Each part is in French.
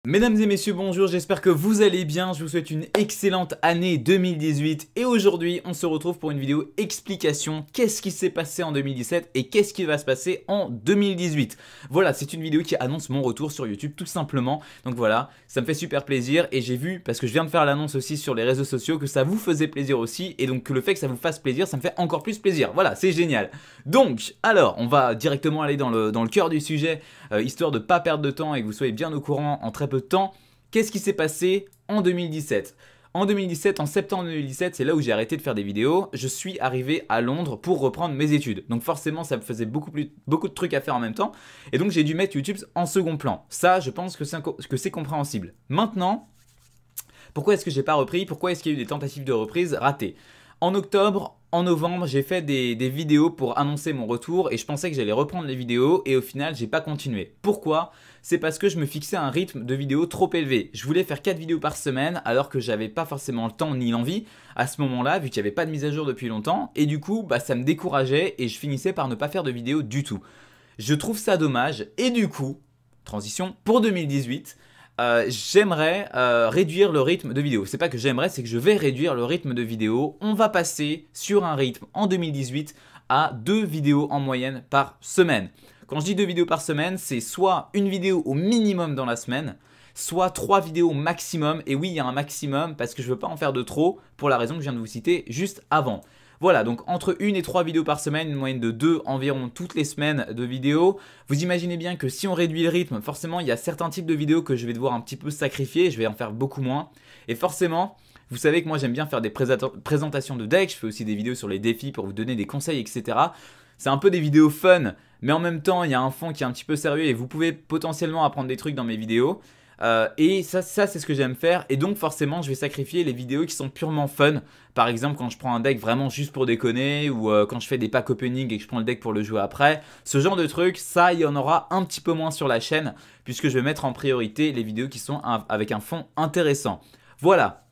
Mesdames et messieurs, bonjour, j'espère que vous allez bien, je vous souhaite une excellente année 2018 et aujourd'hui on se retrouve pour une vidéo explication, qu'est-ce qui s'est passé en 2017 et qu'est-ce qui va se passer en 2018. Voilà, c'est une vidéo qui annonce mon retour sur YouTube tout simplement, donc voilà, ça me fait super plaisir et j'ai vu, parce que je viens de faire l'annonce aussi sur les réseaux sociaux, que ça vous faisait plaisir aussi et donc que le fait que ça vous fasse plaisir, ça me fait encore plus plaisir, voilà, c'est génial. Donc, alors, on va directement aller dans le cœur du sujet, histoire de ne pas perdre de temps et que vous soyez bien au courant en très peu de temps. Qu'est-ce qui s'est passé en 2017 ? En 2017, en septembre 2017, c'est là où j'ai arrêté de faire des vidéos. Je suis arrivé à Londres pour reprendre mes études. Donc forcément, ça me faisait beaucoup de trucs à faire en même temps. Et donc j'ai dû mettre YouTube en second plan. Ça, je pense que c'est compréhensible. Maintenant, pourquoi est-ce que j'ai pas repris ? Pourquoi est-ce qu'il y a eu des tentatives de reprise ratées ? En octobre, en novembre, j'ai fait des vidéos pour annoncer mon retour et je pensais que j'allais reprendre les vidéos et au final, j'ai pas continué. Pourquoi ? C'est parce que je me fixais un rythme de vidéos trop élevé. Je voulais faire 4 vidéos par semaine alors que j'avais pas forcément le temps ni l'envie à ce moment-là vu qu'il n'y avait pas de mise à jour depuis longtemps et du coup, ça me décourageait et je finissais par ne pas faire de vidéos du tout. Je trouve ça dommage et du coup, transition pour 2018. J'aimerais réduire le rythme de vidéo. C'est pas que j'aimerais, c'est que je vais réduire le rythme de vidéo. On va passer sur un rythme en 2018 à 2 vidéos en moyenne par semaine. Quand je dis 2 vidéos par semaine, c'est soit une vidéo au minimum dans la semaine, soit 3 vidéos maximum. Et oui, il y a un maximum parce que je veux pas en faire de trop pour la raison que je viens de vous citer juste avant. Voilà, donc entre 1 et 3 vidéos par semaine, une moyenne de 2 environ toutes les semaines de vidéos. Vous imaginez bien que si on réduit le rythme, forcément il y a certains types de vidéos que je vais devoir un petit peu sacrifier, je vais en faire beaucoup moins. Et forcément, vous savez que moi j'aime bien faire des présentations de decks, je fais aussi des vidéos sur les défis pour vous donner des conseils, etc. C'est un peu des vidéos fun, mais en même temps il y a un fond qui est un petit peu sérieux et vous pouvez potentiellement apprendre des trucs dans mes vidéos. Et ça c'est ce que j'aime faire et donc forcément je vais sacrifier les vidéos qui sont purement fun. Par exemple quand je prends un deck vraiment juste pour déconner ou quand je fais des pack opening et que je prends le deck pour le jouer après. Ce genre de trucs, ça il y en aura un petit peu moins sur la chaîne puisque je vais mettre en priorité les vidéos qui sont avec un fond intéressant. Voilà.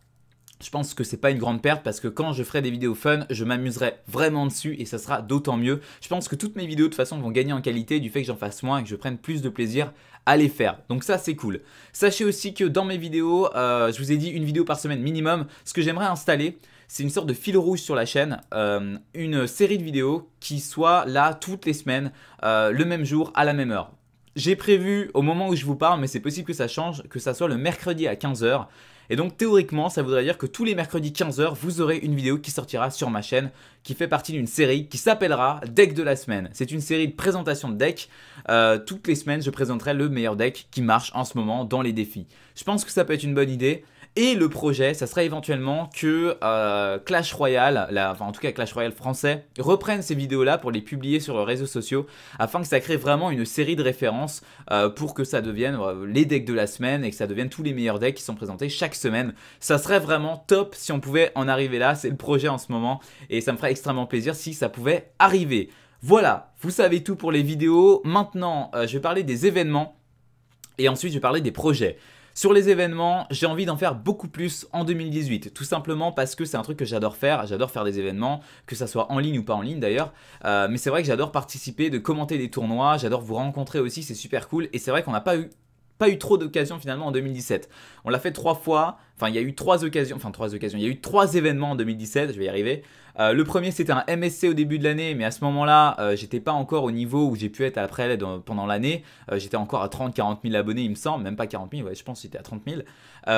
Je pense que c'est pas une grande perte parce que quand je ferai des vidéos fun, je m'amuserai vraiment dessus et ça sera d'autant mieux. Je pense que toutes mes vidéos de toute façon vont gagner en qualité du fait que j'en fasse moins et que je prenne plus de plaisir à les faire. Donc ça c'est cool. Sachez aussi que dans mes vidéos, je vous ai dit une vidéo par semaine minimum. Ce que j'aimerais installer, c'est une sorte de fil rouge sur la chaîne, une série de vidéos qui soit là toutes les semaines, le même jour, à la même heure. J'ai prévu au moment où je vous parle, mais c'est possible que ça change, que ça soit le mercredi à 15 h. Et donc théoriquement, ça voudrait dire que tous les mercredis 15 h, vous aurez une vidéo qui sortira sur ma chaîne, qui fait partie d'une série qui s'appellera Deck de la semaine. C'est une série de présentation de decks. Toutes les semaines, je présenterai le meilleur deck qui marche en ce moment dans les défis. Je pense que ça peut être une bonne idée. Et le projet, ça serait éventuellement que Clash Royale, enfin en tout cas Clash Royale français, reprenne ces vidéos-là pour les publier sur les réseaux sociaux afin que ça crée vraiment une série de références pour que ça devienne les decks de la semaine et que ça devienne tous les meilleurs decks qui sont présentés chaque semaine. Ça serait vraiment top si on pouvait en arriver là, c'est le projet en ce moment et ça me ferait extrêmement plaisir si ça pouvait arriver. Voilà, vous savez tout pour les vidéos. Maintenant, je vais parler des événements et ensuite je vais parler des projets. Sur les événements, j'ai envie d'en faire beaucoup plus en 2018, tout simplement parce que c'est un truc que j'adore faire des événements, que ça soit en ligne ou pas en ligne d'ailleurs, mais c'est vrai que j'adore participer, de commenter des tournois, j'adore vous rencontrer aussi, c'est super cool, et c'est vrai qu'on n'a pas eu trop d'occasions finalement en 2017. On l'a fait 3 fois, enfin il y a eu 3 occasions, il y a eu 3 événements en 2017, je vais y arriver. Le premier c'était un MSC au début de l'année, mais à ce moment-là, j'étais pas encore au niveau où j'ai pu être après pendant l'année. J'étais encore à 30-40 000 abonnés il me semble, même pas 40 000, ouais, je pense que c'était à 30 000.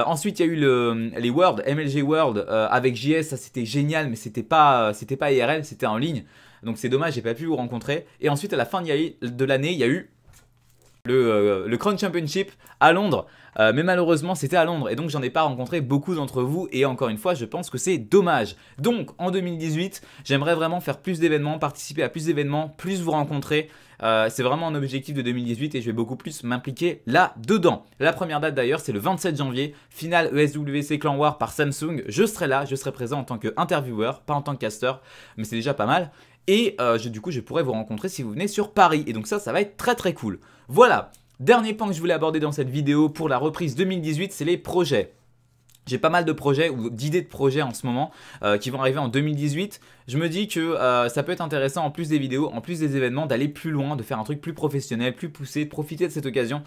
Ensuite il y a eu les World, MLG World avec JS, ça c'était génial, mais c'était pas IRL, c'était en ligne. Donc c'est dommage, j'ai pas pu vous rencontrer. Et ensuite à la fin de l'année, il y a eu le Crown Championship à Londres, mais malheureusement c'était à Londres et donc j'en ai pas rencontré beaucoup d'entre vous et encore une fois je pense que c'est dommage. Donc en 2018 j'aimerais vraiment faire plus d'événements, participer à plus d'événements, plus vous rencontrer. C'est vraiment un objectif de 2018 et je vais beaucoup plus m'impliquer là-dedans. La première date d'ailleurs c'est le 27 janvier, finale ESWC Clan War par Samsung. Je serai là, je serai présent en tant qu'intervieweur, pas en tant que caster, mais c'est déjà pas mal. Et du coup, je pourrais vous rencontrer si vous venez sur Paris. Et donc ça va être très très cool. Voilà, dernier point que je voulais aborder dans cette vidéo pour la reprise 2018, c'est les projets. J'ai pas mal de projets ou d'idées de projets en ce moment qui vont arriver en 2018. je me dis que ça peut être intéressant en plus des vidéos, en plus des événements, d'aller plus loin, de faire un truc plus professionnel, plus poussé, de profiter de cette occasion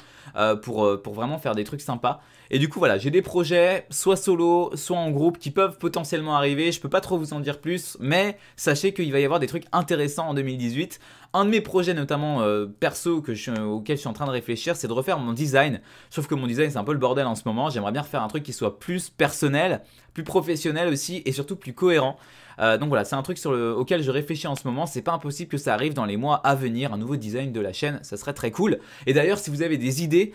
pour vraiment faire des trucs sympas. Et du coup voilà, j'ai des projets, soit solo, soit en groupe, qui peuvent potentiellement arriver. Je peux pas trop vous en dire plus, mais sachez qu'il va y avoir des trucs intéressants en 2018. Un de mes projets notamment perso auquel je suis en train de réfléchir, c'est de refaire mon design. Sauf que mon design c'est un peu le bordel en ce moment. J'aimerais bien refaire un truc qui soit plus personnel, plus professionnel aussi et surtout plus cohérent. Donc voilà, c'est un truc auquel je réfléchis en ce moment. C'est pas impossible que ça arrive dans les mois à venir, un nouveau design de la chaîne, ça serait très cool. Et d'ailleurs, si vous avez des idées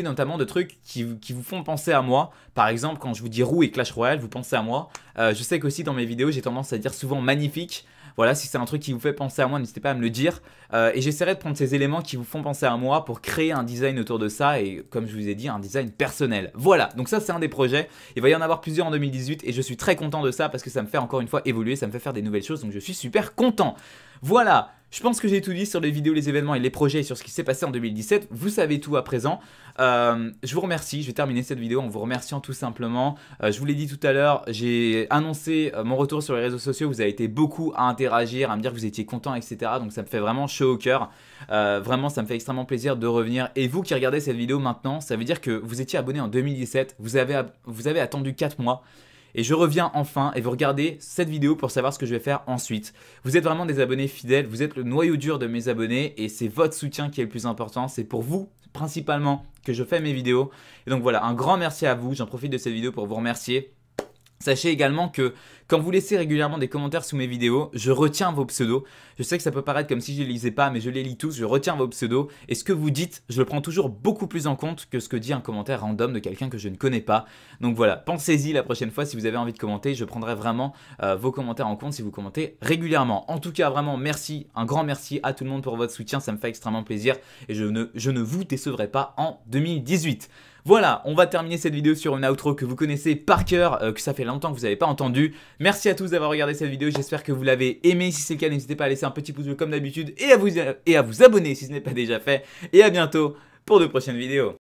notamment de trucs qui vous font penser à moi, par exemple quand je vous dis roue et Clash Royale, vous pensez à moi. Je sais qu'aussi dans mes vidéos, j'ai tendance à dire souvent magnifique. Voilà, si c'est un truc qui vous fait penser à moi, n'hésitez pas à me le dire. Et j'essaierai de prendre ces éléments qui vous font penser à moi pour créer un design autour de ça et comme je vous ai dit, un design personnel. Voilà, donc ça c'est un des projets. Il va y en avoir plusieurs en 2018 et je suis très content de ça parce que ça me fait encore une fois évoluer, ça me fait faire des nouvelles choses, donc je suis super content. Voilà, je pense que j'ai tout dit sur les vidéos, les événements et les projets et sur ce qui s'est passé en 2017. Vous savez tout à présent. Je vous remercie, je vais terminer cette vidéo en vous remerciant tout simplement. Je vous l'ai dit tout à l'heure, j'ai annoncé mon retour sur les réseaux sociaux. Vous avez été beaucoup à interagir, à me dire que vous étiez content, etc. Donc ça me fait vraiment chaud au cœur. Vraiment, ça me fait extrêmement plaisir de revenir. Et vous qui regardez cette vidéo maintenant, ça veut dire que vous étiez abonné en 2017. Vous avez attendu 4 mois. Et je reviens enfin et vous regardez cette vidéo pour savoir ce que je vais faire ensuite. Vous êtes vraiment des abonnés fidèles, vous êtes le noyau dur de mes abonnés et c'est votre soutien qui est le plus important. C'est pour vous principalement que je fais mes vidéos. Et donc voilà, un grand merci à vous. J'en profite de cette vidéo pour vous remercier. Sachez également que quand vous laissez régulièrement des commentaires sous mes vidéos, je retiens vos pseudos. Je sais que ça peut paraître comme si je ne les lisais pas, mais je les lis tous, je retiens vos pseudos. Et ce que vous dites, je le prends toujours beaucoup plus en compte que ce que dit un commentaire random de quelqu'un que je ne connais pas. Donc voilà, pensez-y la prochaine fois si vous avez envie de commenter. Je prendrai vraiment vos commentaires en compte si vous commentez régulièrement. En tout cas, vraiment merci, un grand merci à tout le monde pour votre soutien. Ça me fait extrêmement plaisir et je ne vous décevrai pas en 2018. Voilà, on va terminer cette vidéo sur une outro que vous connaissez par cœur, que ça fait longtemps que vous n'avez pas entendu. Merci à tous d'avoir regardé cette vidéo, j'espère que vous l'avez aimé. Si c'est le cas, n'hésitez pas à laisser un petit pouce bleu comme d'habitude et à vous abonner si ce n'est pas déjà fait. Et à bientôt pour de prochaines vidéos.